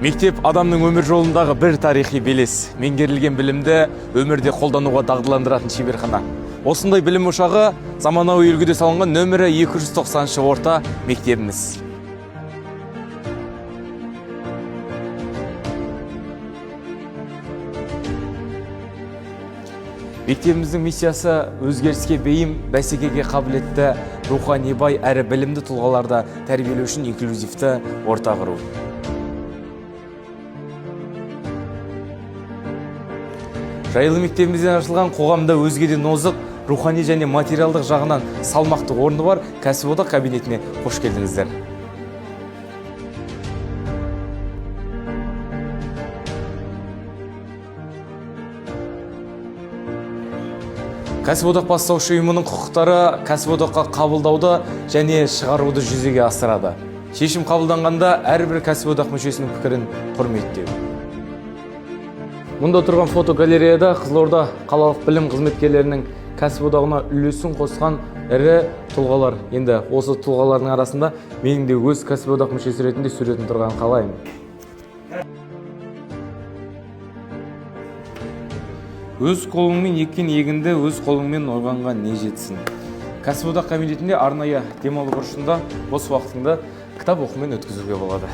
Мектеп адамның өмір жолындағы бір тарихи белес. Меңгерілген білімді өмірде қолдануға дағдыландыратын шеберхана. Осындай білім ошағы заманауи үлгіде салынған нөмірі 290 орта мектебіміз. Мектебіміздің миссиясы өзгеріске бейім, бәсекеге қабілетті, рухани бай әрі білімді тұлғаларды тәрбиелеу үшін инклюзивті орта құру. Жайлы мектебімізден ашылған қоғамда өзгеден озық, рухани және материалдық жағынан салмақты орны бар кәсіподақ кабинетіне қош келдіңіздер. Кәсіподақ бастаушы ұйымының құқықтары кәсіподаққа қабылдауды және шығаруды жүзеге асырады. Шешім қабылданғанда әрбір кәсіподақ мүшесінің пікірін құрметтеу. Мұнда тұрған фотогалереяда Қызылорда қалалық білім қызметкерлерінің кәсіподағына үлесін қосқан ірі тұлғалар. Енді осы тұлғалардың арасында менің де өз кәсіподақ мүшесі ретінде суретін тұрған қалаймын. Өз қолыңмен еккен егінді өз қолыңмен ойғанға не жетсін. Кәсіподақ кабинетінде арнайы демалу бұрышында бос уақытыңды кітап оқумен өткізуге болады.